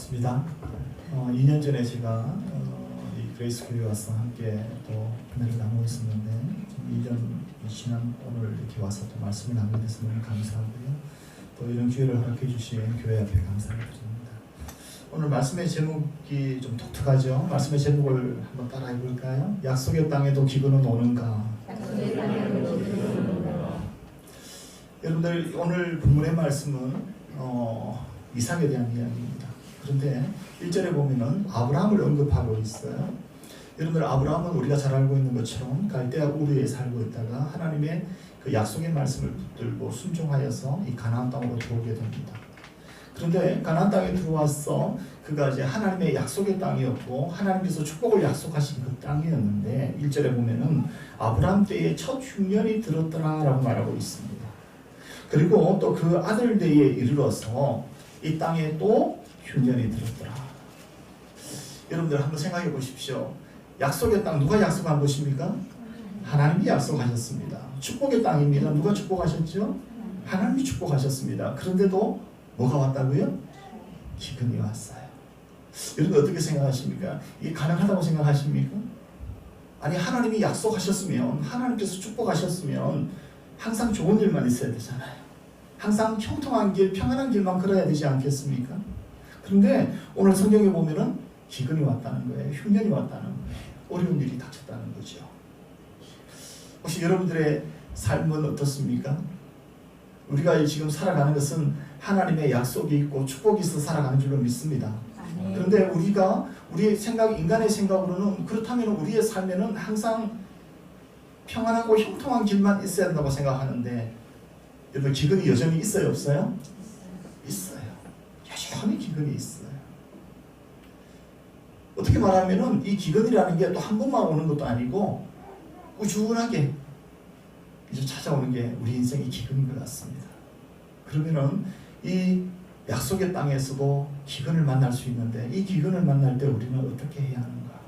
반갑습니다. 2년 전에 제가 이 그레이스 교회 와서 함께 또 은혜를 나누고 있었는데 2년 지난 오늘 이렇게 와서 또 말씀을 나누게 돼서 너무 감사하고요. 또 이런 기회를 허락해 주신 교회 앞에 감사를 드립니다. 오늘 말씀의 제목이 좀 독특하죠. 말씀의 제목을 한번 따라해 볼까요? 약속의 땅에도 기근은 오는가? 여러분들 오늘 본문의 말씀은 이삭에 대한 이야기입니다. 그런데 1절에 보면은 아브라함을 언급하고 있어요. 여러분들 아브라함은 우리가 잘 알고 있는 것처럼 갈대아 우르에 살고 있다가 하나님의 그 약속의 말씀을 붙들고 순종하여서 이 가나안 땅으로 들어오게 됩니다. 그런데 가나안 땅에 들어와서 그가 이제 하나님의 약속의 땅이었고 하나님께서 축복을 약속하신 그 땅이었는데 1절에 보면은 아브라함 때에 첫 흉년이 들었더라라고 말하고 있습니다. 그리고 또 그 아들 때에 이르러서 이 땅에 또 흉년이 들었더라. 여러분들 한번 생각해 보십시오. 약속의 땅 누가 약속한 것입니까? 하나님이 약속하셨습니다. 축복의 땅입니다. 누가 축복하셨죠? 하나님이 축복하셨습니다. 그런데도 뭐가 왔다고요? 기근이 왔어요. 여러분 어떻게 생각하십니까? 이게 가능하다고 생각하십니까? 아니 하나님이 약속하셨으면 하나님께서 축복하셨으면 항상 좋은 일만 있어야 되잖아요. 항상 형통한 길, 평안한 길만 걸어야 되지 않겠습니까? 그런데 오늘 성경에 보면은 기근이 왔다는 거예요. 흉년이 왔다는 거예요. 어려운 일이 닥쳤다는 거죠. 혹시 여러분들의 삶은 어떻습니까? 우리가 지금 살아가는 것은 하나님의 약속이 있고 축복이 있어 살아가는 줄로 믿습니다. 그런데 우리의 생각, 인간의 생각으로는 그렇다면 우리의 삶에는 항상 평안하고 형통한 길만 있어야 된다고 생각하는데 여러분 기근이 여전히 있어요? 없어요? 있어요. 여전히 기근이 있어요. 어떻게 말하면은 이 기근이라는 게 또 한 번만 오는 것도 아니고 꾸준하게 이제 찾아오는 게 우리 인생의 기근인 것 같습니다. 그러면은 이 약속의 땅에서도 기근을 만날 수 있는데 이 기근을 만날 때 우리는 어떻게 해야 하는가?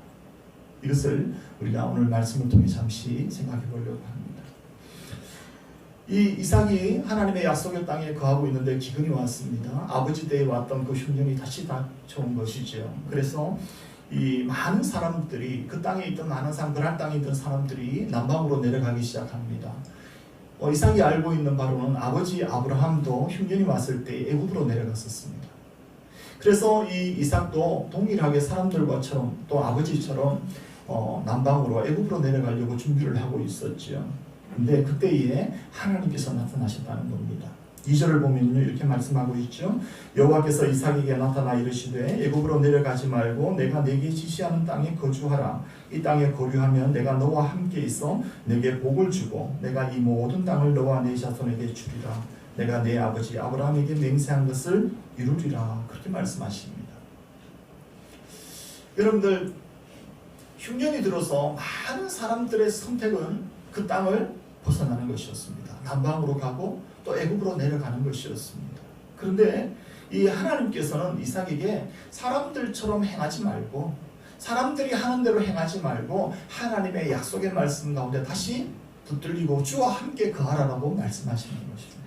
이것을 우리가 오늘 말씀을 통해 잠시 생각해 보려고 합니다. 이 이삭이 하나님의 약속의 땅에 거하고 있는데 기근이 왔습니다. 아버지 때에 왔던 그 흉년이 다시 닥쳐온 것이죠. 그래서 이 많은 사람들이 그 땅에 있던 많은 사람, 그랄 땅에 있던 사람들이 남방으로 내려가기 시작합니다. 이삭이 알고 있는 바로는 아버지 아브라함도 흉년이 왔을 때 애굽으로 내려갔었습니다. 그래서 이 이삭도 동일하게 사람들과처럼 또 아버지처럼 남방으로 애굽으로 내려가려고 준비를 하고 있었죠. 근데 그때에 하나님께서 나타나셨다는 겁니다. 2절을 보면요 이렇게 말씀하고 있죠. 여호와께서 이삭에게 나타나 이르시되 애굽으로 내려가지 말고 내가 내게 지시하는 땅에 거주하라. 이 땅에 거류하면 내가 너와 함께 있어 내게 복을 주고 내가 이 모든 땅을 너와 내 자손에게 주리라. 내가 내 아버지 아브라함에게 맹세한 것을 이루리라. 그렇게 말씀하십니다. 여러분들 흉년이 들어서 많은 사람들의 선택은 그 땅을 벗어나는 것이었습니다. 남방으로 가고 또 애굽으로 내려가는 것이었습니다. 그런데 이 하나님께서는 이삭에게 사람들처럼 행하지 말고 사람들이 하는 대로 행하지 말고 하나님의 약속의 말씀 가운데 다시 붙들리고 주와 함께 거하라고 말씀하시는 것입니다.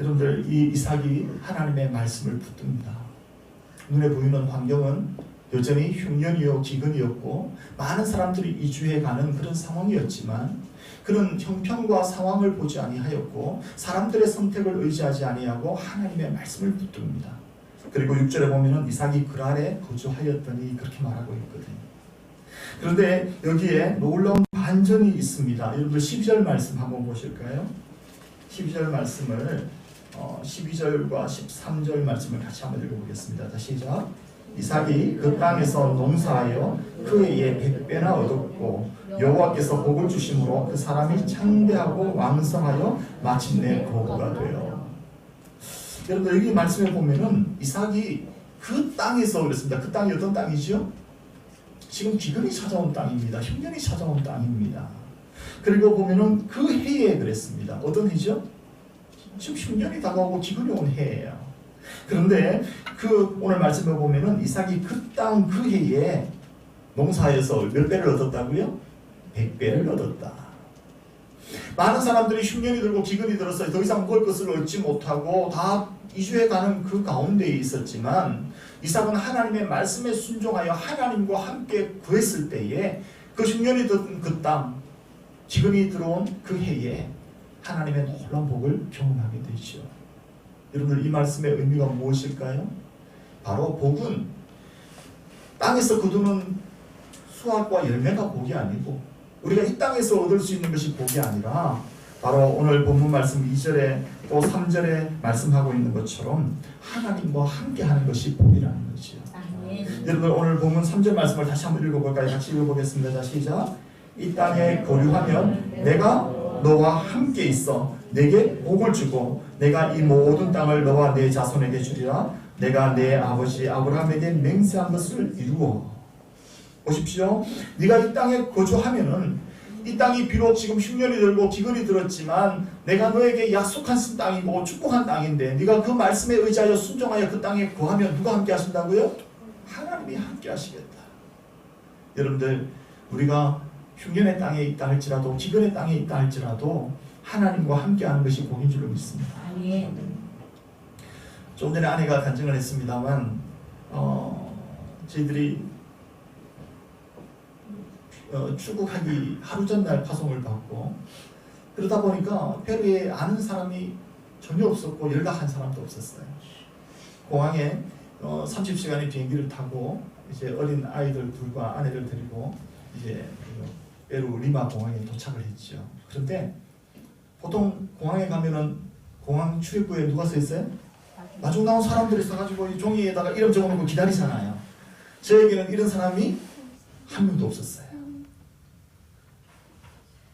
여러분들 이 이삭이 하나님의 말씀을 붙듭니다. 눈에 보이는 환경은 여전히 흉년이요 기근이었고 많은 사람들이 이주해가는 그런 상황이었지만 그는 형편과 상황을 보지 아니하였고 사람들의 선택을 의지하지 아니하고 하나님의 말씀을 붙듭니다. 그리고 6절에 보면은 이삭이 그랄에 거주하였더니 그렇게 말하고 있거든요. 그런데 여기에 놀라운 반전이 있습니다. 여러분들 12절 말씀 한번 보실까요? 12절 말씀을 12절과 13절 말씀을 같이 한번 읽어보겠습니다. 다시 시작. 이삭이 그 땅에서 농사하여 그 해에 100배나 얻었고 여호와께서 복을 주심으로 그 사람이 창대하고 왕성하여 마침내 거부가 되어. 여러분들 여기 말씀에 보면은 이삭이 그 땅에서 그랬습니다. 그 땅이 어떤 땅이죠? 지금 기근이 찾아온 땅입니다. 흉년이 찾아온 땅입니다. 그리고 보면은 그 해에 그랬습니다. 어떤 해죠? 지금 흉년이 다가오고 기근이 온 해예요. 그런데 그 오늘 말씀을 보면은 이삭이 그 땅 그 해에 농사에서 몇 배를 얻었다고요? 100배를 얻었다. 많은 사람들이 흉년이 들고 기근이 들어서 더 이상 먹을 것을 얻지 못하고 다 이주해가는 그 가운데에 있었지만 이삭은 하나님의 말씀에 순종하여 하나님과 함께 구했을 때에 그 흉년이 든 그 땅, 기근이 들어온 그 해에 하나님의 놀라운 복을 경험하게 되죠. 여러분들 이 말씀의 의미가 무엇일까요? 바로 복은 땅에서 거두는 수확과 열매가 복이 아니고 우리가 이 땅에서 얻을 수 있는 것이 복이 아니라 바로 오늘 본문 말씀 2절에 또 3절에 말씀하고 있는 것처럼 하나님과 함께하는 것이 복이라는 것이죠. 여러분 오늘 본문 3절 말씀을 다시 한번 읽어볼까요? 같이 읽어보겠습니다. 자, 시작. 이 땅에 거류하면 내가 너와 함께 있어 내게 복을 주고 내가 이 모든 땅을 너와 내 자손에게 주리라. 내가 내 아버지 아브라함에게 맹세한 것을 이루어. 보십시오. 네가 이 땅에 거주하면은 이 땅이 비록 지금 흉년이 들고 기근이 들었지만 내가 너에게 약속한 땅이고 축복한 땅인데 네가 그 말씀에 의지하여 순종하여 그 땅에 거하면 누가 함께 하신다고요? 하나님이 함께 하시겠다. 여러분들 우리가 흉년의 땅에 있다 할지라도 기근의 땅에 있다 할지라도 하나님과 함께하는 것이 복인 줄로 믿습니다. 좀 전에 아내가 간증을 했습니다만 저희들이 출국하기 하루 전날 파송을 받고 그러다 보니까 페루에 아는 사람이 전혀 없었고 연락한 사람도 없었어요. 공항에 30시간의 비행기를 타고 이제 어린 아이들 둘과 아내를 데리고 이제 페루 리마 공항에 도착을 했죠. 그런데 보통 공항에 가면은 공항 출입구에 누가 서 있어요? 마중 나온 사람들이 서가지고 이 종이에다가 이름 적어놓고 기다리잖아요. 저에게는 이런 사람이 한 명도 없었어요.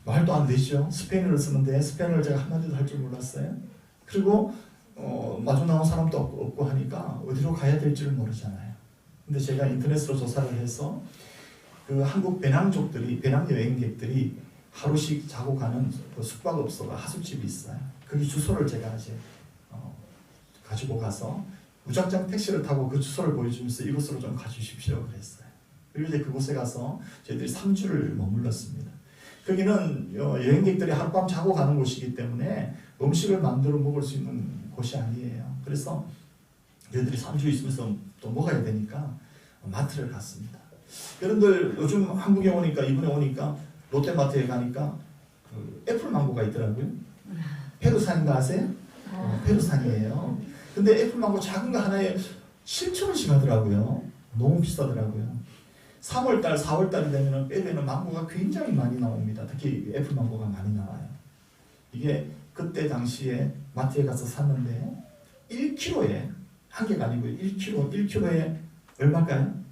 말도 안 되죠. 스페인어를 쓰는데 스페인어를 제가 한마디도 할 줄 몰랐어요. 그리고 마주 나온 사람도 없고 하니까 어디로 가야 될지를 모르잖아요. 근데 제가 인터넷으로 조사를 해서 그 한국 배낭족들이 배낭 여행객들이 하루씩 자고 가는 그 숙박업소가 하숙집이 있어요. 거기 주소를 제가 이제 가지고 가서 무작정 택시를 타고 그 주소를 보여주면서 이곳으로 좀 가주십시오 그랬어요. 그리고 이제 그곳에 가서 저희들이 3주를 머물렀습니다. 거기는 여행객들이 하룻밤 자고 가는 곳이기 때문에 음식을 만들어 먹을 수 있는 곳이 아니에요. 그래서 저희들이 3주 있으면서 또 먹어야 되니까 마트를 갔습니다. 여러분들 요즘 한국에 오니까 이번에 오니까 롯데마트에 가니까 그 애플망고가 있더라고요. 페루산인가 아세요? 페루산이에요. 근데 애플망고 작은 거 하나에 7,000원씩 하더라고요. 너무 비싸더라고요. 3월달, 4월달이 되면 페루에는 망고가 굉장히 많이 나옵니다. 특히 애플망고가 많이 나와요. 이게 그때 당시에 마트에 가서 샀는데 1kg에 한 개가 아니고 1kg에 얼마일까요?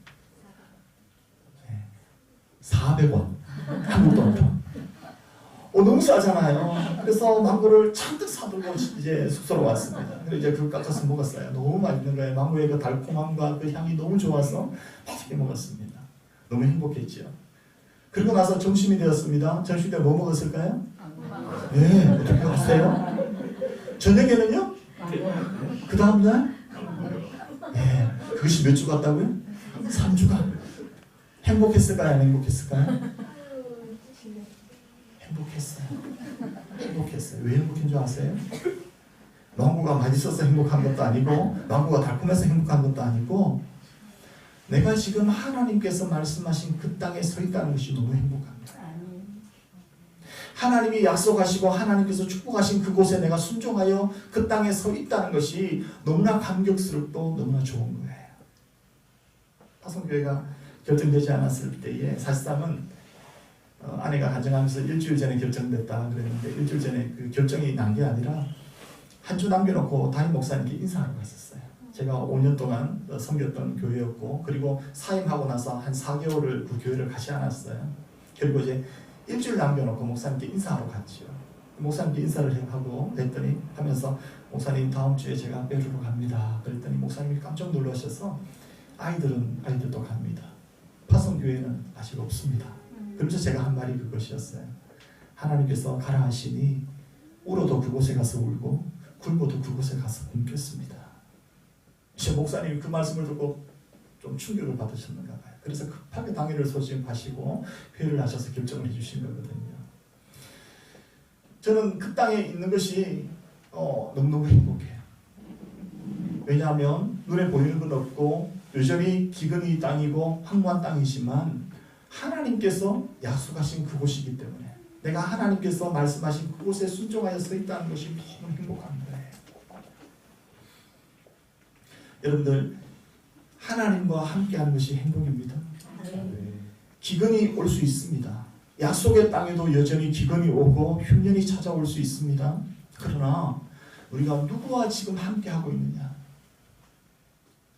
400원. 한국 돈으로. 너무 싸잖아요. 그래서 망고를 잔뜩 사들고 이제 숙소로 왔습니다. 그래서 이제 그걸 깎아서 먹었어요. 너무 맛있는 거예요. 망고의 그 달콤함과 그 향이 너무 좋아서 맛있게 먹었습니다. 너무 행복했죠. 그리고 나서 점심이 되었습니다. 점심 때 뭐 먹었을까요? 네, 어떻게 아세요? 저녁에는요? 그 다음날? 네, 그것이 몇 주 갔다고요? 3주간. 행복했을까요? 안 행복했을까요? 행복했어요. 행복했어요. 왜 행복한 줄 아세요? 망고가 맛있어서 행복한 것도 아니고 망고가 달콤해서 행복한 것도 아니고 내가 지금 하나님께서 말씀하신 그 땅에 서 있다는 것이 너무 행복합니다. 하나님이 약속하시고 하나님께서 축복하신 그곳에 내가 순종하여 그 땅에 서 있다는 것이 너무나 감격스럽고 너무나 좋은 거예요. 파송교회가 결정되지 않았을 때에 사실상은 아내가 간증하면서 일주일 전에 결정됐다 그랬는데 일주일 전에 그 결정이 난 게 아니라 한 주 남겨놓고 담임 목사님께 인사하러 갔었어요. 제가 5년 동안 섬겼던 교회였고 그리고 사임하고 나서 한 4개월을 그 교회를 가지 않았어요. 그리고 이제 일주일 남겨놓고 목사님께 인사하러 갔죠. 목사님께 인사를 하고 했더니 하면서 목사님 다음 주에 제가 페루로 갑니다. 그랬더니 목사님이 깜짝 놀라셔서 아이들도 갑니다. 파송교회는 아직 없습니다. 그러면서 제가 한 말이 그것이었어요. 하나님께서 가라 하시니 울어도 그곳에 가서 울고 굶어도 그곳에 가서 굶겠습니다. 제 목사님이 그 말씀을 듣고 좀 충격을 받으셨는가 봐요. 그래서 급하게 당일을 소집하시고 회의를 하셔서 결정을 해주신 거거든요. 저는 그 땅에 있는 것이 너무너무 행복해요. 왜냐하면 눈에 보이는 건 없고 여전히 기근이 땅이고 황무한 땅이지만 하나님께서 약속하신 그곳이기 때문에 내가 하나님께서 말씀하신 그곳에 순종하여 서 있다는 것이 너무 행복한 거예요. 여러분들 하나님과 함께하는 것이 행복입니다. 기근이 올 수 있습니다. 약속의 땅에도 여전히 기근이 오고 흉년이 찾아올 수 있습니다. 그러나 우리가 누구와 지금 함께하고 있느냐,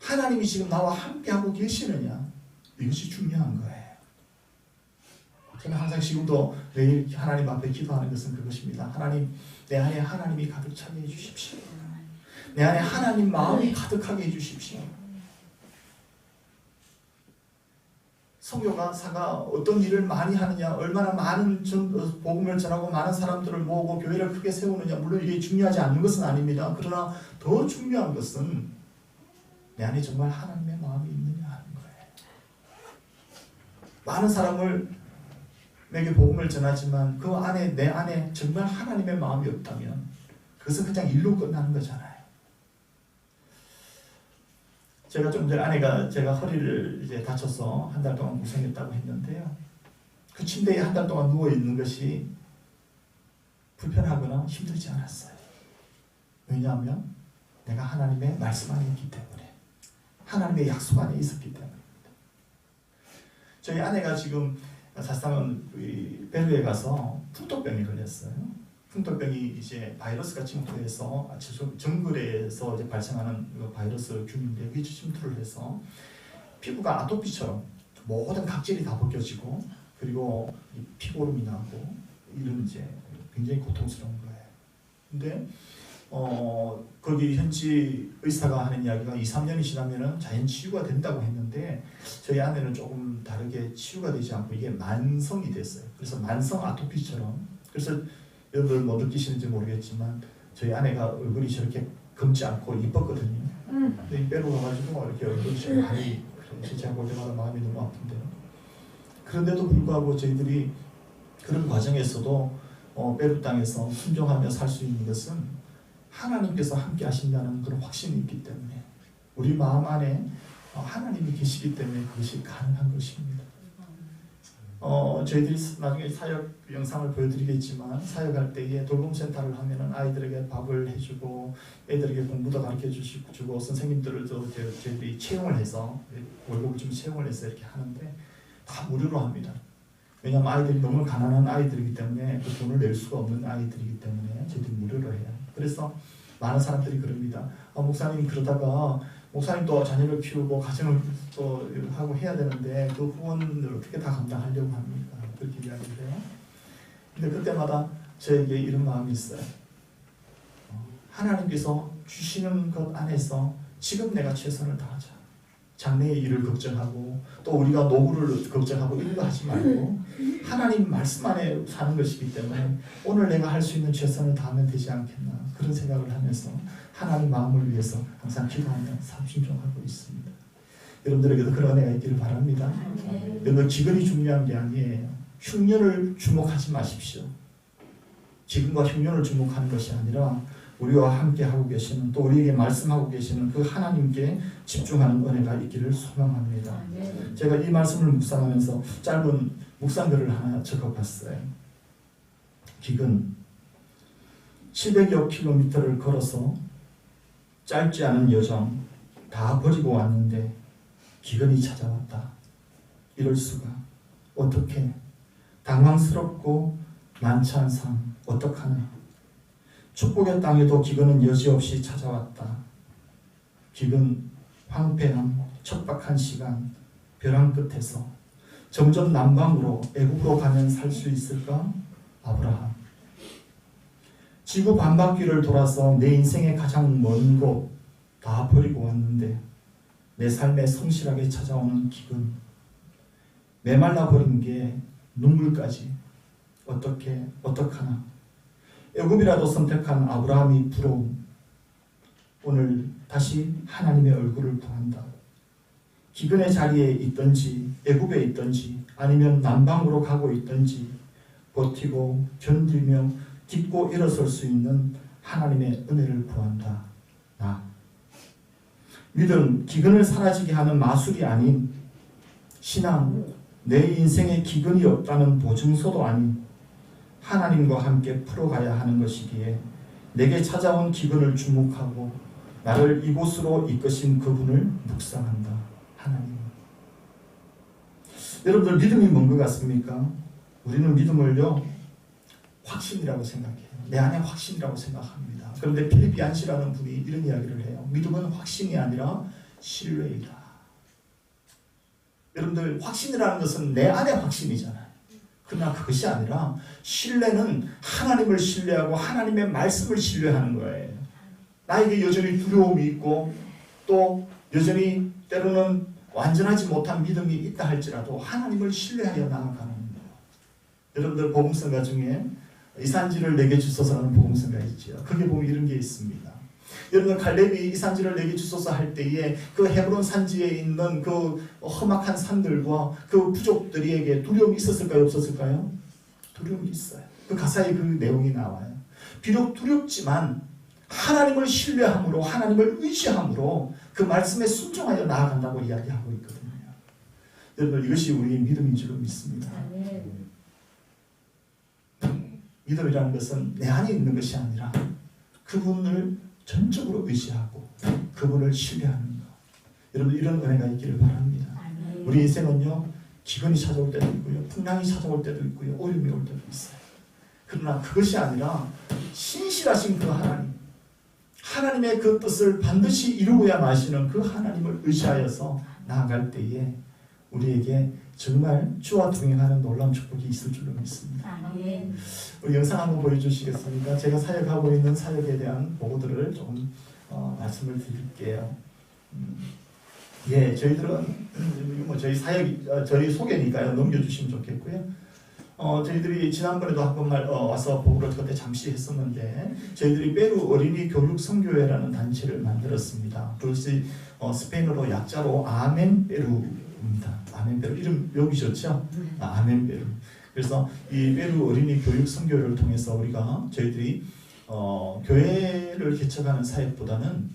하나님이 지금 나와 함께하고 계시느냐, 이것이 중요한 거예요. 저는 항상 지금도 매일 하나님 앞에 기도하는 것은 그것입니다. 하나님, 내 안에 하나님이 가득 차게 해주십시오. 내 안에 하나님 마음이 가득하게 해주십시오. 선교사가 어떤 일을 많이 하느냐, 얼마나 많은 복음을 전하고 많은 사람들을 모으고 교회를 크게 세우느냐, 물론 이게 중요하지 않는 것은 아닙니다. 그러나 더 중요한 것은 내 안에 정말 하나님의 마음이 있느냐 하는 거예요. 많은 사람에게 복음을 전하지만 그 안에, 내 안에 정말 하나님의 마음이 없다면 그것은 그냥 일로 끝나는 거잖아요. 제가 좀 전에 아내가 제가 허리를 이제 다쳐서 한 달 동안 고생했다고 했는데요. 그 침대에 한 달 동안 누워 있는 것이 불편하거나 힘들지 않았어요. 왜냐하면 내가 하나님의 말씀 안에 있기 때문에, 하나님의 약속 안에 있었기 때문입니다. 저희 아내가 지금 사실상은 페루에 가서 풍토병이 걸렸어요. 풍토병이 이제 바이러스가 침투해서 정글에서 이제 발생하는 바이러스 균인데 그게 침투를 해서 피부가 아토피처럼 모든 각질이 다 벗겨지고 그리고 피고름이 나고 이런 이제 굉장히 고통스러운 거예요. 근데 거기 현지 의사가 하는 이야기가 2-3년이 지나면은 자연 치유가 된다고 했는데 저희 아내는 조금 다르게 치유가 되지 않고 이게 만성이 됐어요. 그래서 만성 아토피처럼, 그래서 여러분들 뭐 느끼시는지 모르겠지만 저희 아내가 얼굴이 저렇게 검지 않고 이뻤거든요. 근데 빼로 가가지고 이렇게 얼굴이 저렇게 많이, 제가 볼 때마다 마음이 너무 아픈데요. 그런데도 불구하고 저희들이 그런 과정에서도 페루 땅에서 순종하며 살 수 있는 것은 하나님께서 함께 하신다는 그런 확신이 있기 때문에, 우리 마음 안에 하나님이 계시기 때문에 그것이 가능한 것입니다. 저희들이 나중에 사역 영상을 보여드리겠지만 사역할 때에 돌봄센터를 하면은 아이들에게 밥을 해주고 애들에게 공부도 가르쳐 주고 선생님들도 저희들이 채용을 해서 월급을 좀 채용을 해서 이렇게 하는데 다 무료로 합니다. 왜냐하면 아이들이 너무 가난한 아이들이기 때문에 그 돈을 낼 수가 없는 아이들이기 때문에 저희들이 무료로 해요. 그래서 많은 사람들이 그럽니다. 목사님 그러다가 목사님 또 자녀를 키우고 가정을 또 하고 해야 되는데 그 후원을 어떻게 다 감당하려고 합니까? 그렇게 이야기를 해요. 근데 그때마다 저에게 이런 마음이 있어요. 하나님께서 주시는 것 안에서 지금 내가 최선을 다하자. 장래의 일을 걱정하고 또 우리가 노후를 걱정하고 이런 거 하지 말고 하나님 말씀 안에 사는 것이기 때문에 오늘 내가 할 수 있는 최선을 다하면 되지 않겠나, 그런 생각을 하면서 하나님 마음을 위해서 항상 기도하며 순종하고 있습니다. 여러분들에게도 그런 은혜가 있기를 바랍니다. 여러분 기근이 중요한 게 아니에요. 흉년을 주목하지 마십시오. 기근과 흉년을 주목하는 것이 아니라 우리와 함께 하고 계시는, 또 우리에게 말씀하고 계시는 그 하나님께 집중하는 은혜가 있기를 소망합니다. 제가 이 말씀을 묵상하면서 짧은 묵상글을 하나 적어봤어요. 기근 700여 킬로미터를 걸어서 짧지 않은 여정 다 버리고 왔는데 기근이 찾아왔다. 이럴 수가. 어떻게? 당황스럽고 난처한 삶 어떡하나. 축복의 땅에도 기근은 여지없이 찾아왔다. 기근, 황폐함, 척박한 시간, 벼랑 끝에서 점점 남방으로 애국으로 가면 살 수 있을까? 아브라함. 지구 반바퀴를 돌아서 내 인생의 가장 먼 곳 다 버리고 왔는데 내 삶에 성실하게 찾아오는 기근, 메말라 버린 게 눈물까지 어떡하나. 애굽이라도 선택한 아브라함이 부러움. 오늘 다시 하나님의 얼굴을 구한다. 기근의 자리에 있든지 애굽에 있든지 아니면 남방으로 가고 있든지 버티고 견디며 딛고 일어설 수 있는 하나님의 은혜를 구한다. 믿음, 기근을 사라지게 하는 마술이 아닌 신앙, 내 인생에 기근이 없다는 보증서도 아닌 하나님과 함께 풀어가야 하는 것이기에 내게 찾아온 기근을 주목하고 나를 이곳으로 이끄신 그분을 묵상한다. 하나님. 여러분들 믿음이 뭔 것 같습니까? 우리는 믿음을요 확신이라고 생각해요. 내 안에 확신이라고 생각합니다. 그런데 필립 얀시라는 분이 이런 이야기를 해요. 믿음은 확신이 아니라 신뢰이다. 여러분들 확신이라는 것은 내 안의 확신이잖아요. 그러나 그것이 아니라 신뢰는 하나님을 신뢰하고 하나님의 말씀을 신뢰하는 거예요. 나에게 여전히 두려움이 있고 또 여전히 때로는 완전하지 못한 믿음이 있다 할지라도 하나님을 신뢰하여 나아가는 거예요. 여러분들 복음성가 중에 이산지를 내게 주소서라는 복음성가 있죠. 거기에 보면 이런 게 있습니다. 여러분 갈렙이 이산지를 내게 주소서 할 때에 그 헤브론 산지에 있는 그 험악한 산들과 그 부족들에게 두려움이 있었을까요? 없었을까요? 두려움이 있어요. 그 가사에 그 내용이 나와요. 비록 두렵지만 하나님을 신뢰함으로 하나님을 의지함으로 그 말씀에 순종하여 나아간다고 이야기하고 있거든요. 여러분 이것이 우리의 믿음인 줄 믿습니다. 믿음이라는 것은 내 안에 있는 것이 아니라 그분을 전적으로 의지하고 그분을 신뢰하는 것. 여러분 이런 은혜가 있기를 바랍니다. 우리 인생은요 기근이 찾아올 때도 있고요 풍랑이 찾아올 때도 있고요 어려움이 올 때도 있어요. 그러나 그것이 아니라 신실하신 그 하나님의 그 뜻을 반드시 이루어야 마시는 그 하나님을 의지하여서 나아갈 때에 우리에게 정말 주와 동행하는 놀라운 축복이 있을 줄로 믿습니다. 우리 영상 한번 보여주시겠습니까? 제가 사역하고 있는 사역에 대한 보고들을 조금 말씀을 드릴게요. 예, 저희들은 뭐 저희 사역이 저희 소개니까요 넘겨주시면 좋겠고요. 저희들이 지난번에도 한 번 와서 보고를 그때 잠시 했었는데 저희들이 페루 어린이 교육 선교회라는 단체를 만들었습니다. 그것이 스페인어로 약자로 아멘 페루입니다. 아멘 페루 이름 여기 좋죠? 아멘 페루. 그래서 이 페루 어린이 교육 선교회를 통해서 저희들이 교회를 개척하는 사역보다는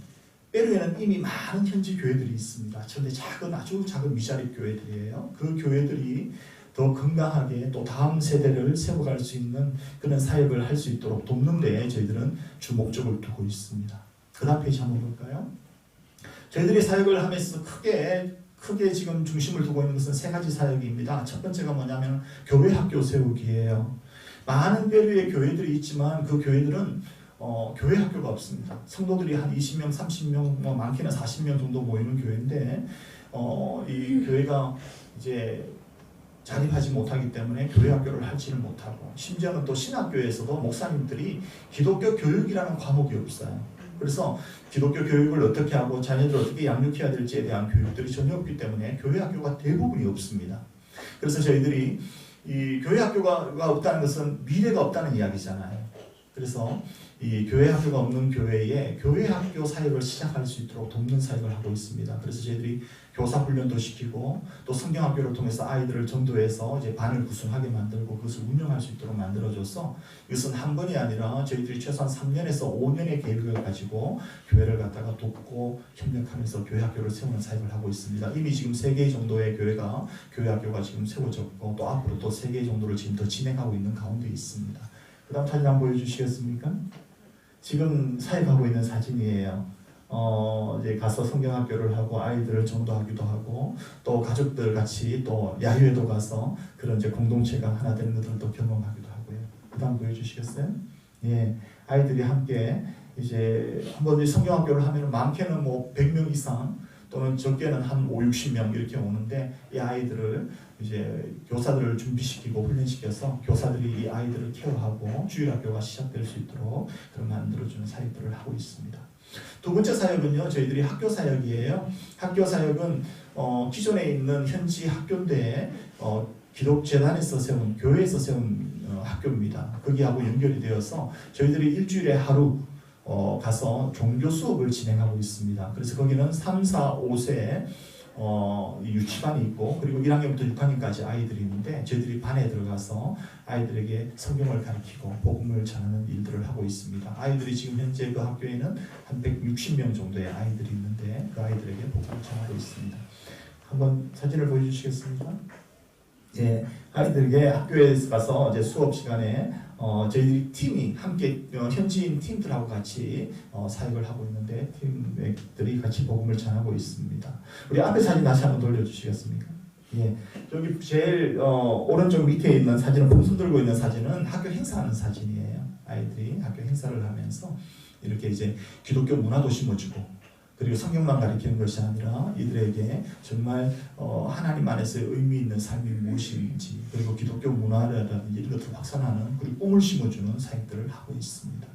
페루에는 이미 많은 현지 교회들이 있습니다. 그런데 아주 작은 미자립 교회들이에요. 그 교회들이 더 건강하게 또 다음 세대를 세워갈 수 있는 그런 사역을 할 수 있도록 돕는 데에 저희들은 주 목적을 두고 있습니다. 그 다음 페이지 한번 볼까요? 저희들이 사역을 하면서 크게 지금 중심을 두고 있는 것은 세 가지 사역입니다. 첫 번째가 뭐냐면 교회 학교 세우기예요. 많은 페루의 교회들이 있지만 그 교회들은 교회 학교가 없습니다. 성도들이 한 20명, 30명, 많게는 40명 정도 모이는 교회인데 이 교회가 이제 자립하지 못하기 때문에 교회 학교를 할지는 못하고 심지어는 또 신학교에서도 목사님들이 기독교 교육이라는 과목이 없어요. 그래서 기독교 교육을 어떻게 하고 자녀들을 어떻게 양육해야 될지에 대한 교육들이 전혀 없기 때문에 교회 학교가 대부분이 없습니다. 그래서 저희들이 이 교회 학교가 없다는 것은 미래가 없다는 이야기잖아요. 그래서 이 교회 학교가 없는 교회에 교회 학교 사역을 시작할 수 있도록 돕는 사역을 하고 있습니다. 그래서 저희들이 교사 훈련도 시키고 또 성경학교를 통해서 아이들을 전도해서 이제 반을 구성하게 만들고 그것을 운영할 수 있도록 만들어줘서 이것은 한 번이 아니라 저희들이 최소한 3년에서 5년의 계획을 가지고 교회를 갖다가 돕고 협력하면서 교회 학교를 세우는 사역을 하고 있습니다. 이미 지금 3개 정도의 교회 학교가 지금 세워졌고 또 앞으로 또 3개 정도를 지금 더 진행하고 있는 가운데 있습니다. 그 다음 사진 한번 보여주시겠습니까? 지금 사역하고 있는 사진이에요. 이제 가서 성경학교를 하고 아이들을 전도하기도 하고 또 가족들 같이 또 야유회도 가서 그런 이제 공동체가 하나 되는 것들도 경험하기도 하고요. 그 다음 보여주시겠어요? 예, 아이들이 함께 이제 한번 성경학교를 하면 많게는 뭐 100명 이상 또는 적게는 한 5, 60명 이렇게 오는데 이 아이들을 이제 교사들을 준비시키고 훈련시켜서 교사들이 이 아이들을 케어하고 주일학교가 시작될 수 있도록 그런 만들어주는 사역들을 하고 있습니다. 두 번째 사역은요, 저희들이 학교 사역이에요. 학교 사역은 기존에 있는 현지 학교인데 기독재단에서 세운 교회에서 세운 학교입니다. 거기하고 연결이 되어서 저희들이 일주일에 하루 가서 종교 수업을 진행하고 있습니다. 그래서 거기는 3, 4, 5세 이 유치반이 있고 그리고 1학년부터 6학년까지 아이들이 있는데 저희들이 반에 들어가서 아이들에게 성경을 가르치고 복음을 전하는 일들을 하고 있습니다. 아이들이 지금 현재 그 학교에는 한 160명 정도의 아이들이 있는데 그 아이들에게 복음을 전하고 있습니다. 한번 사진을 보여주시겠습니까? 예, 아이들에게 학교에 가서 이제 수업 시간에 저희 팀이 함께 현지인 팀들하고 같이 사역을 하고 있는데 팀들이 같이 복음을 전하고 있습니다. 우리 앞에 사진 다시 한번 돌려주시겠습니까? 예, 여기 제일 오른쪽 밑에 있는 사진은 풍선 들고 있는 사진은 학교 행사하는 사진이에요. 아이들이 학교 행사를 하면서 이렇게 이제 기독교 문화도 심어주고 그리고 성경만 가르치는 것이 아니라 이들에게 정말 하나님 안에서의 의미 있는 삶이 무엇인지 그리고 기독교 문화라든지 이런 것을 확산하는 그리고 꿈을 심어주는 사역들을 하고 있습니다.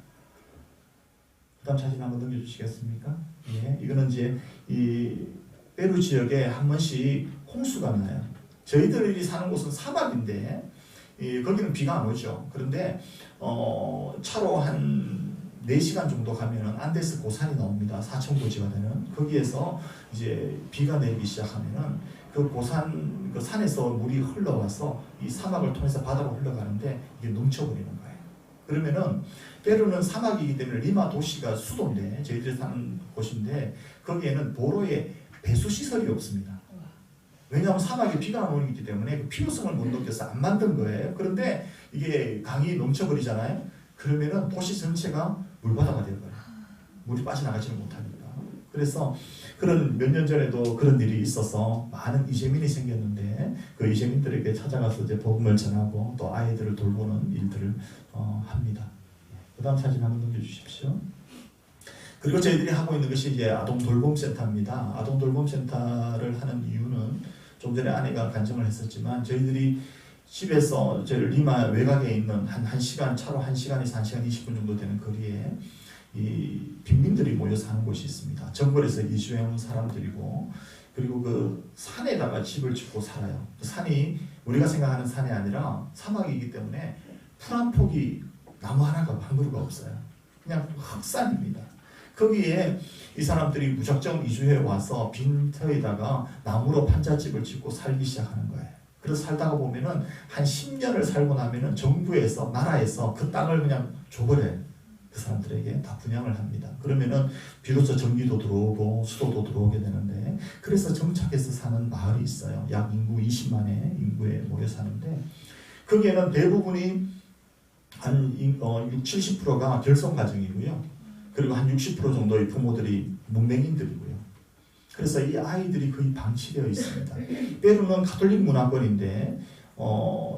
그 다음 사진 한번 넘겨주시겠습니까? 예, 이거는 이제 이 페루 지역에 한 번씩 홍수가 나요. 저희들이 사는 곳은 사막인데 거기는 비가 안 오죠. 그런데 차로 한 4시간 정도 가면은 안데스 고산이 나옵니다. 사천고지가 되는 거기에서 이제 비가 내리기 시작하면은 그 고산 그 산에서 물이 흘러와서 이 사막을 통해서 바다로 흘러가는데 이게 넘쳐버리는 거예요. 그러면은 페루는 사막이기 때문에 리마 도시가 수도인데 저희들이 사는 곳인데 거기에는 도로에 배수 시설이 없습니다. 왜냐하면 사막에 비가 안 오기 때문에 그 필요성을 못 느껴서 안 만든 거예요. 그런데 이게 강이 넘쳐버리잖아요. 그러면은 도시 전체가 물바다가 되어버려요. 물이 빠져나가지는 못하니까. 그래서 그런 몇 년 전에도 그런 일이 있어서 많은 이재민이 생겼는데 그 이재민들에게 찾아가서 이제 복음을 전하고 또 아이들을 돌보는 일들을 합니다. 그 다음 사진 한번 넘겨주십시오. 그리고 저희들이 하고 있는 것이 이제 아동 돌봄센터입니다. 아동 돌봄센터를 하는 이유는 좀 전에 아내가 간증을 했었지만 저희들이 집에서 저희 리마 외곽에 있는 한 1시간 차로 1시간에서 1시간 20분 정도 되는 거리에 이 빈민들이 모여 사는 곳이 있습니다. 정글에서 이주해 온 사람들이고 그리고 그 산에다가 집을 짓고 살아요. 그 산이 우리가 생각하는 산이 아니라 사막이기 때문에 풀 한 폭이 나무 하나가 한 그루가 없어요. 그냥 흑산입니다. 거기에 이 사람들이 무작정 이주해 와서 빈 터에다가 나무로 판잣집을 짓고 살기 시작하는 거예요. 그래서 살다가 보면은 한 10년을 살고 나면은 정부에서 나라에서 그 땅을 그냥 줘버려요. 그 사람들에게 다 분양을 합니다. 그러면은 비로소 전기도 들어오고 수도도 들어오게 되는데 그래서 정착해서 사는 마을이 있어요. 약 인구 20만의 인구에 모여 사는데 거기에는 대부분이 한 70%가 결손 가정이고요. 그리고 한 60% 정도의 부모들이 문맹인들이고요. 그래서 이 아이들이 거의 방치되어 있습니다. 페루는 가톨릭 문화권인데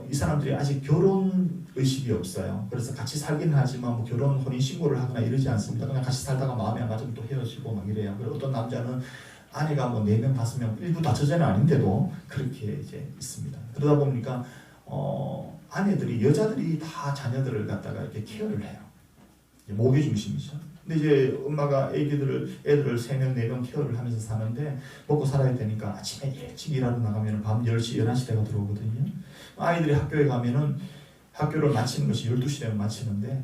이 사람들이 아직 결혼 의식이 없어요. 그래서 같이 살긴 하지만 뭐 결혼 혼인 신고를 하거나 이러지 않습니다. 그냥 같이 살다가 마음에 안 맞으면 또 헤어지고 막 이래요. 그리고 어떤 남자는 아내가 뭐 4명, 5명, 일부 다처제는 아닌데도 그렇게 이제 있습니다. 그러다 보니까 아내들이 여자들이 다 자녀들을 갖다가 이렇게 케어를 해요. 모계 중심이죠. 근데 이제 엄마가 애들을 3명, 4명 케어를 하면서 사는데 먹고 살아야 되니까 아침에 일찍 일하러 나가면 밤 10시, 11시 대가 들어오거든요. 아이들이 학교에 가면은 학교를 마치는 것이 12시 되면 마치는데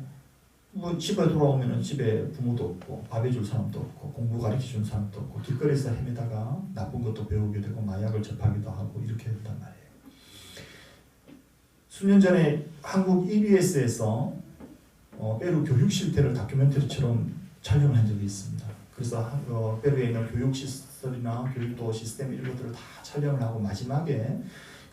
뭐 집에 돌아오면은 집에 부모도 없고 밥 해줄 사람도 없고 공부 가르쳐주는 사람도 없고 길거리에서 헤매다가 나쁜 것도 배우게 되고 마약을 접하기도 하고 이렇게 된단 말이에요. 수년 전에 한국 EBS에서 페루 교육 실태를 다큐멘터리처럼 촬영을 한 적이 있습니다. 그래서 페루에 있는 교육 시설이나 교육도 시스템 이런 것들을 다 촬영을 하고 마지막에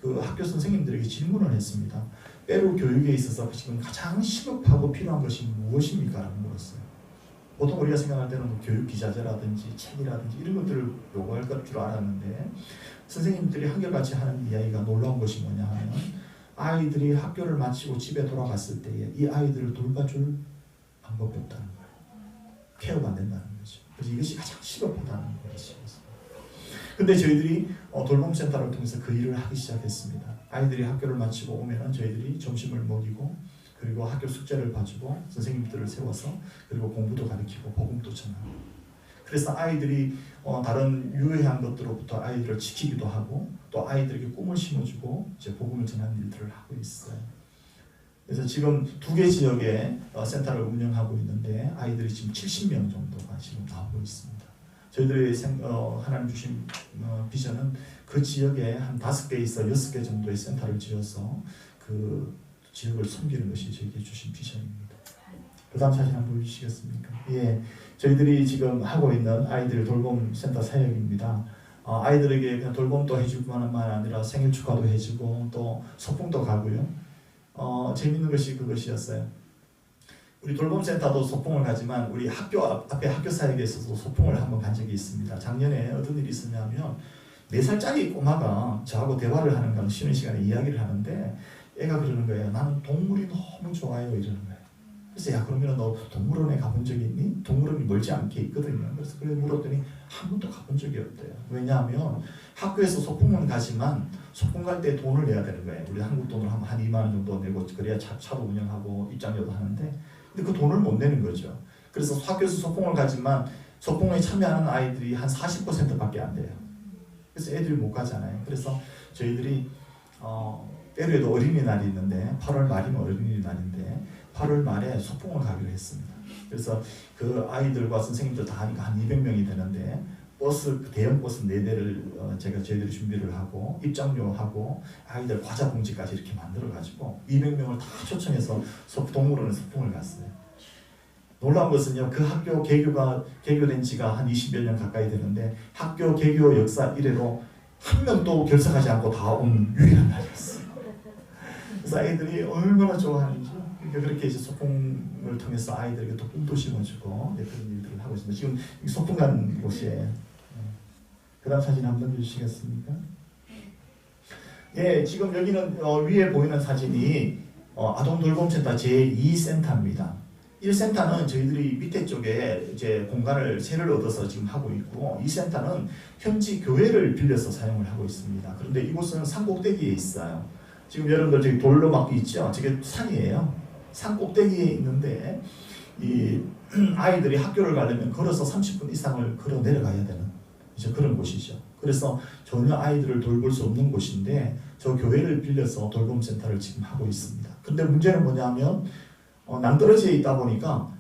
그 학교 선생님들에게 질문을 했습니다. 페루 교육에 있어서 지금 가장 시급하고 필요한 것이 무엇입니까? 라고 물었어요. 보통 우리가 생각할 때는 교육 기자재라든지 책이라든지 이런 것들을 요구할 것 줄 알았는데 선생님들이 한결같이 하는 이야기가 놀라운 것이 뭐냐 하면 아이들이 학교를 마치고 집에 돌아갔을 때에 이 아이들을 돌봐줄 방법이 없다는 거예요. 케어가 안 된다는 거죠. 그래서 이것이 가장 시급하다는 것이죠. 근데 저희들이 돌봄센터를 통해서 그 일을 하기 시작했습니다. 아이들이 학교를 마치고 오면은 저희들이 점심을 먹이고 그리고 학교 숙제를 봐주고 선생님들을 세워서 그리고 공부도 가르치고 복음도 전하고 그래서 아이들이 다른 유해한 것들로부터 아이들을 지키기도 하고 또 아이들에게 꿈을 심어주고 이제 복음을 전하는 일들을 하고 있어요. 그래서 지금 2개 지역에 센터를 운영하고 있는데 아이들이 지금 70명 정도가 지금 나오고 있습니다. 저희들이 하나님 주신 비전은 그 지역에 한 5개에서 6개 정도의 센터를 지어서 그 지역을 섬기는 것이 저희에게 주신 비전입니다. 그 다음 사진 한번 보여주시겠습니까? 예, 저희들이 지금 하고 있는 아이들 돌봄 센터 사역입니다. 아이들에게 그냥 돌봄도 해주기만 아니라 생일 축하도 해주고 또 소풍도 가고요. 재밌는 것이 그것이었어요. 우리 돌봄센터도 소풍을 가지만 우리 학교 앞에 학교 사역에 있어서 소풍을 한번 간 적이 있습니다. 작년에 어떤 일이 있었냐면 4살짜리 꼬마가 저하고 대화를 하는 건 쉬는 시간에 이야기를 하는데 애가 그러는 거예요. 나는 동물이 너무 좋아요 이러는 거예요. 그래서 야 그러면 너 동물원에 가본 적이 있니? 동물원이 멀지 않게 있거든요. 그래서 그래 물었더니 한 번도 가본 적이 없대요. 왜냐하면 학교에서 소풍은 가지만 소풍 갈 때 돈을 내야 되는 거예요. 우리 한국 돈으로 한 2만 원 정도 내고 그래야 차도 운영하고 입장료도 하는데 근데 그 돈을 못 내는 거죠. 그래서 학교에서 소풍을 가지만 소풍에 참여하는 아이들이 한 40%밖에 안 돼요. 그래서 애들이 못 가잖아요. 그래서 저희들이 때로에도 어린이날이 있는데 8월 말이면 어린이날인데 8월 말에 소풍을 가기로 했습니다. 그래서 그 아이들과 선생님들 다 하니까 한 200명이 되는데 버스 대형 버스 4대를 저희들이 준비를 하고 입장료하고 아이들 과자 봉지까지 이렇게 만들어 가지고 200명을 다 초청해서 동물원에 소풍을 갔어요. 놀라운 것은요, 그 학교 개교된 지가 한 20여 년 가까이 되는데 학교 개교 역사 이래로 한 명도 결석하지 않고 다 온 유일한 날이었어요. 그래서 아이들이 얼마나 좋아하는지 그렇게 이제 소풍을 통해서 아이들에게 또 꿈도 심어주고 그런 일들을 하고 있습니다. 지금 소풍 간 곳이에요. 그 다음 사진 한번 주시겠습니까? 예, 지금 여기는 위에 보이는 사진이 아동돌봄센터 제2센터입니다. 1센터는 저희들이 밑에 쪽에 이제 공간을 새를 얻어서 지금 하고 있고 2센터는 현지 교회를 빌려서 사용을 하고 있습니다. 그런데 이곳은 산 꼭대기에 있어요. 지금 여러분들 저기 돌로 막고 있죠? 저게 산이에요. 산 꼭대기에 있는데 이 아이들이 학교를 가려면 걸어서 30분 이상을 걸어 내려가야 되는 이제 그런 곳이죠. 그래서 전혀 아이들을 돌볼 수 없는 곳인데 저 교회를 빌려서 돌봄센터를 지금 하고 있습니다. 근데 문제는 뭐냐면 낭떠러지에 있다 보니까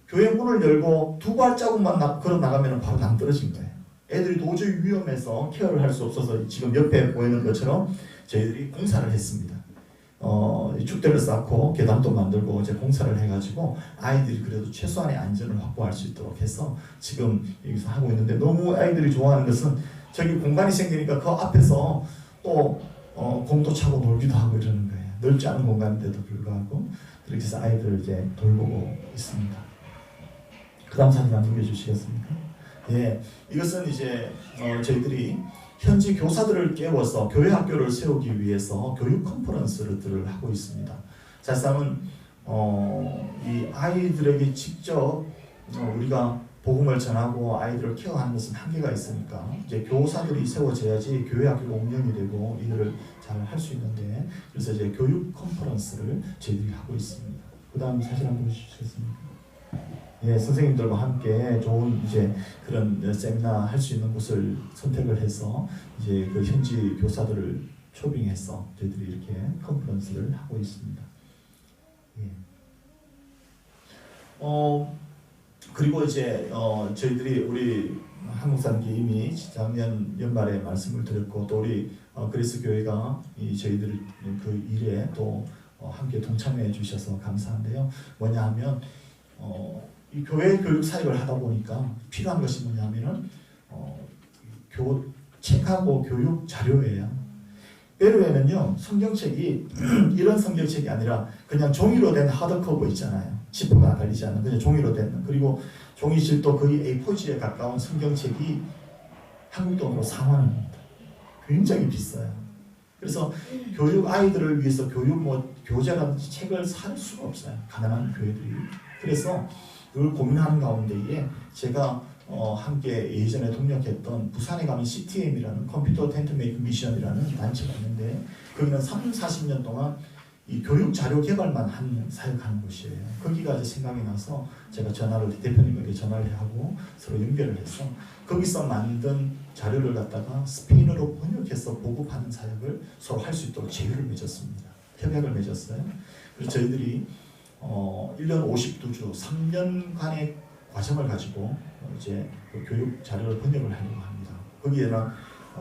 교회 문을 열고 2발자국만 걸어 나가면 바로 낭떠러진 거예요. 애들이 도저히 위험해서 케어를 할 수 없어서 지금 옆에 보이는 것처럼 저희들이 공사를 했습니다. 축대를 쌓고 계단도 만들고 이제 공사를 해가지고 아이들이 그래도 최소한의 안전을 확보할 수 있도록 해서 지금 여기서 하고 있는데 너무 아이들이 좋아하는 것은 저기 공간이 생기니까 그 앞에서 또 공도 차고 놀기도 하고 이러는 거예요. 넓지 않은 공간인데도 불구하고 그렇게 해서 아이들을 이제 돌보고 있습니다. 그 다음 사진 한번 보여주시겠습니까? 예, 이것은 이제 저희들이 현지 교사들을 깨워서 교회 학교를 세우기 위해서 교육 컨퍼런스를 하고 있습니다. 사실상은 이 아이들에게 직접 우리가 복음을 전하고 아이들을 케어하는 것은 한계가 있으니까 이제 교사들이 세워져야지 교회 학교가 운영이 되고 이들을 잘 할 수 있는데 그래서 이제 교육 컨퍼런스를 저희들이 하고 있습니다. 그 다음 사진 한번 보시겠습니까? 예, 선생님들과 함께 좋은 이제 그런 세미나 할 수 있는 곳을 선택을 해서 이제 그 현지 교사들을 초빙해서 저희들이 이렇게 컨퍼런스를 하고 있습니다. 예. 그리고 이제 저희들이 우리 한국사람께 이미 작년 연말에 말씀을 드렸고 또 우리 그리스 교회가 저희들 그 일에 또 함께 동참해 주셔서 감사한데요. 뭐냐 하면 이 교회 교육 사역을 하다 보니까 필요한 것이 뭐냐면은 책하고 교육 자료예요. 페루에는요 성경책이 이런 성경책이 아니라 그냥 종이로 된 하드커버 있잖아요. 지퍼가 달리지 않는 그냥 종이로 된 그리고 종이실도 거의 A4지에 가까운 성경책이 한국 돈으로 4만 원입니다. 굉장히 비싸요. 그래서 교육 아이들을 위해서 교육 교재라든지 책을 살 수가 없어요. 가난한 교회들이. 그래서 그걸 고민하는 가운데에 제가 함께 예전에 동력했던 부산에 가면 CTM이라는 컴퓨터 텐트 메이크 미션이라는 단체가 있는데 거기는 30-40년 동안 이 교육 자료 개발만 사역하는 곳이에요. 거기가 이제 생각이 나서 제가 대표님에게 전화를 하고 서로 연결을 해서 거기서 만든 자료를 갖다가 스페인어로 번역해서 보급하는 사역을 서로 할 수 있도록 제휴를 맺었습니다. 협약을 맺었어요. 그래서 저희들이 1년 52주 3년간의 과정을 가지고 이제 그 교육 자료를 번역을 하려고 합니다. 거기에는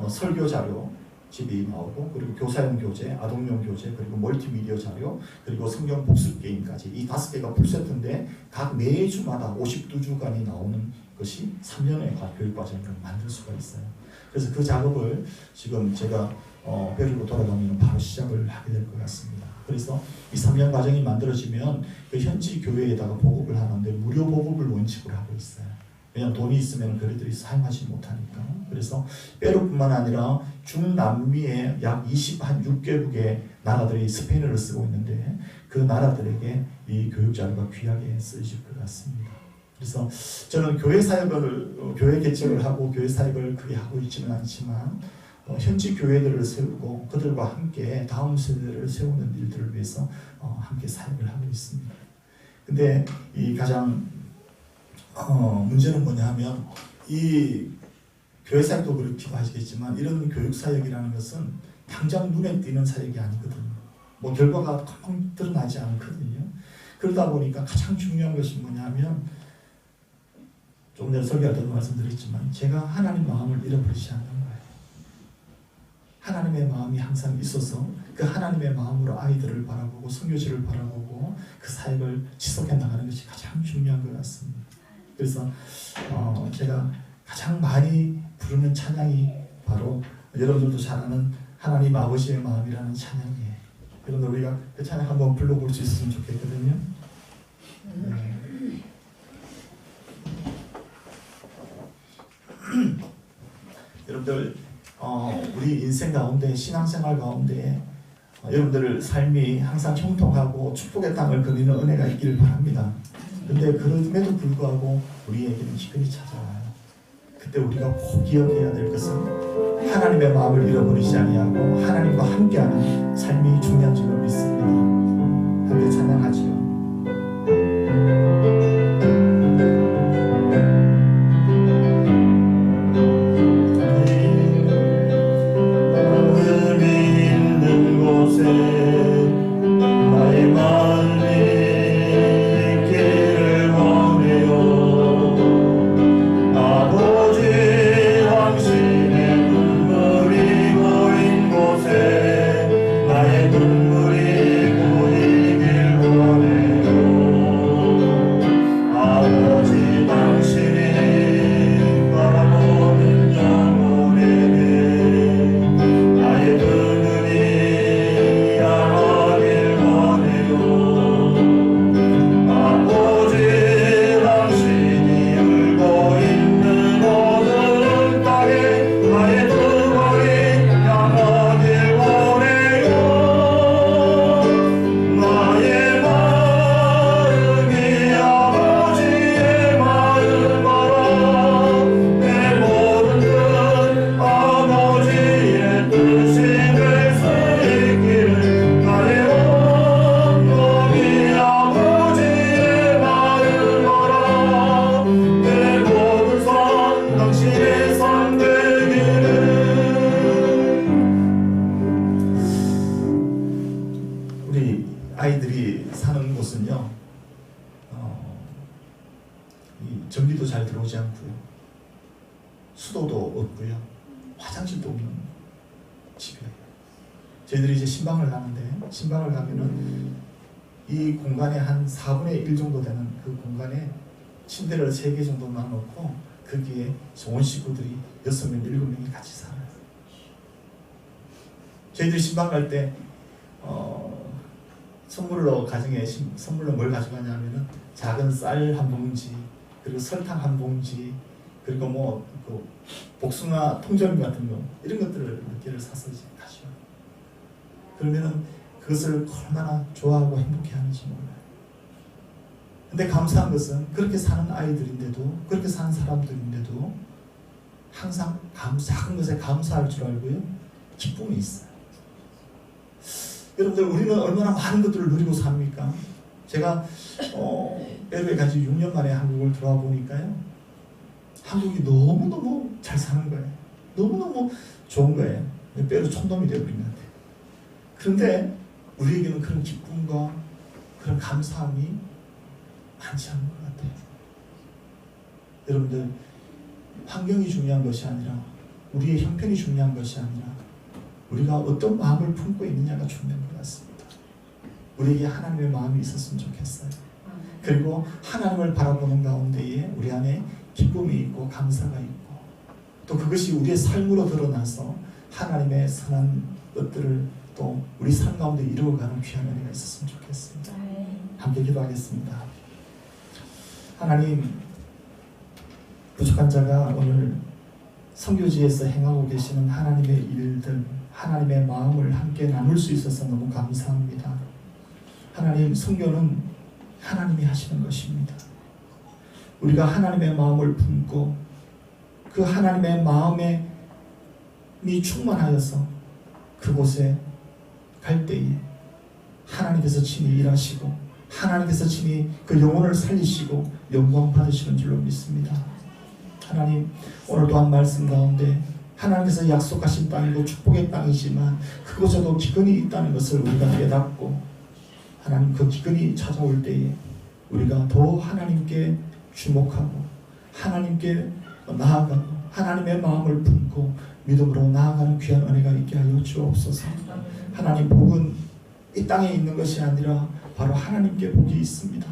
설교 자료 집이 나오고, 그리고 교사용 교재, 아동용 교재, 그리고 멀티미디어 자료, 그리고 성경 복습 게임까지 이 5개가 풀세트인데 각 매주마다 52주간이 나오는 것이 3년의 교육 과정을 만들 수가 있어요. 그래서 그 작업을 지금 제가 베르로 돌아가면 바로 시작을 하게 될 것 같습니다. 그래서 이 3년 과정이 만들어지면 그 현지 교회에다가 보급을 하는데 무료 보급을 원칙으로 하고 있어요. 왜냐하면 돈이 있으면 그들이 사용하지 못하니까. 그래서 페루뿐만 아니라 중남미의 약 26개국의 나라들이 스페인어를 쓰고 있는데 그 나라들에게 이 교육 자료가 귀하게 쓰여질 것 같습니다. 그래서 저는 교회 사역을, 교회 개척을 하고 교회 사역을 크게 하고 있지는 않지만 현지 교회들을 세우고 그들과 함께 다음 세대를 세우는 일들을 위해서 함께 사역을 하고 있습니다. 근데 이 가장 문제는 뭐냐 하면 이 교회 사역도 그렇기도 하시겠지만 이런 교육 사역이라는 것은 당장 눈에 띄는 사역이 아니거든요. 뭐 결과가 금방 드러나지 않거든요. 그러다 보니까 가장 중요한 것이 뭐냐 하면 조금 전에 설교할 때도 말씀드렸지만 제가 하나님 마음을 잃어버리지 않는 거예요. 하나님의 마음이 항상 있어서 그 하나님의 마음으로 아이들을 바라보고 선교지를 바라보고 그 사역을 지속해 나가는 것이 가장 중요한 것 같습니다. 그래서 제가 가장 많이 부르는 찬양이 바로 여러분들도 잘 아는 하나님 아버지의 마음이라는 찬양이에요. 여러분들 우리가 그 찬양 한번 불러볼 수 있으면 좋겠거든요. 네. 여러분들 우리 인생 가운데 신앙생활 가운데 여러분들 삶이 항상 형통하고 축복의 땅을 거니는 은혜가 있기를 바랍니다. 근데 그럼에도 불구하고 우리에게는 기근이 찾아와요. 그때 우리가 꼭 기억해야 될 것은 하나님의 마음을 잃어버리지 아니하고 하나님과 함께하는 삶이 중요한 줄을 믿습니다. 함께 찬양하지요. 아이들이 사는 곳은요, 이 전기도 잘 들어오지 않고요, 수도도 없고요, 화장실도 없는 집이에요. 저희들이 이제 신방을 가는데, 신방을 가면은 이 공간에 한 4분의 1 정도 되는 그 공간에 침대를 3개 정도만 놓고 거기에 온 식구들이 6명, 7명이 같이 살아요. 저희들이 신방 갈 때 선물로 가정에 선물로 뭘 가져가냐면은 작은 쌀 한 봉지, 그리고 설탕 한 봉지, 그리고 뭐 그 복숭아 통조림 같은 거, 이런 것들을 몇 개를 사서 가죠. 그러면은 그것을 얼마나 좋아하고 행복해하는지 몰라요. 근데 감사한 것은 그렇게 사는 아이들인데도, 그렇게 사는 사람들인데도 항상 작은 것에 감사할 줄 알고요, 기쁨이 있어요. 여러분들, 우리는 얼마나 많은 것들을 누리고 삽니까? 제가 페루에 간 지 6년 만에 한국을 들어와 보니까요, 한국이 너무너무 잘 사는 거예요. 너무너무 좋은 거예요. 페루 촌놈이 되어버린 것 같아요. 그런데 우리에게는 그런 기쁨과 그런 감사함이 많지 않은 것 같아요. 여러분들 환경이 중요한 것이 아니라 우리의 형편이 중요한 것이 아니라 우리가 어떤 마음을 품고 있느냐가 중요한 것 같습니다. 우리에게 하나님의 마음이 있었으면 좋겠어요. 그리고 하나님을 바라보는 가운데에 우리 안에 기쁨이 있고 감사가 있고 또 그것이 우리의 삶으로 드러나서 하나님의 선한 것들을 또 우리 삶 가운데 이루어가는 귀한 은혜가 있었으면 좋겠습니다. 함께 기도하겠습니다. 하나님, 부족한 자가 오늘 선교지에서 행하고 계시는 하나님의 일들, 하나님의 마음을 함께 나눌 수 있어서 너무 감사합니다. 하나님, 선교는 하나님이 하시는 것입니다. 우리가 하나님의 마음을 품고 그 하나님의 마음이 충만하여서 그곳에 갈 때에 하나님께서 친히 일하시고 하나님께서 친히 그 영혼을 살리시고 영광 받으시는 줄로 믿습니다. 하나님, 오늘 또한 말씀 가운데 하나님께서 약속하신 땅이고 축복의 땅이지만 그곳에도 기근이 있다는 것을 우리가 깨닫고 하나님 그 기근이 찾아올 때에 우리가 더 하나님께 주목하고 하나님께 나아가고 하나님의 마음을 품고 믿음으로 나아가는 귀한 은혜가 있게 하여 주옵소서. 하나님, 복은 이 땅에 있는 것이 아니라 바로 하나님께 복이 있습니다.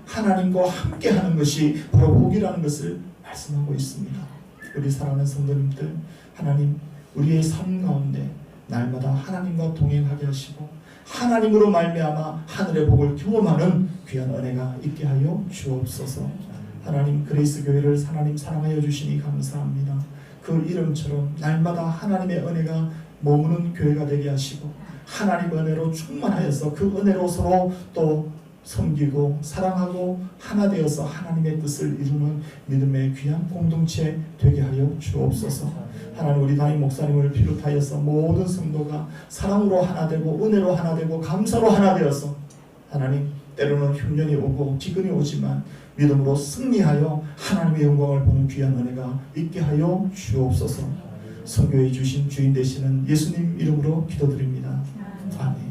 하나님과 함께하는 것이 바로 복이라는 것을 말씀하고 있습니다. 우리 사랑하는 성도님들, 하나님 우리의 삶 가운데 날마다 하나님과 동행하게 하시고 하나님으로 말미암아 하늘의 복을 경험하는 귀한 은혜가 있게 하여 주옵소서. 하나님, 그레이스 교회를 하나님 사랑하여 주시니 감사합니다. 그 이름처럼 날마다 하나님의 은혜가 머무는 교회가 되게 하시고 하나님의 은혜로 충만하여서 그 은혜로 서로 또 섬기고 사랑하고 하나 되어서 하나님의 뜻을 이루는 믿음의 귀한 공동체 되게 하여 주옵소서. 하나님, 우리 담임 목사님을 비롯하여서 모든 성도가 사랑으로 하나 되고 은혜로 하나 되고 감사로 하나 되어서 하나님, 때로는 흉년이 오고 기근이 오지만 믿음으로 승리하여 하나님의 영광을 보는 귀한 은혜가 있게 하여 주옵소서. 선교해 주신 주인 되시는 예수님 이름으로 기도드립니다. 아멘.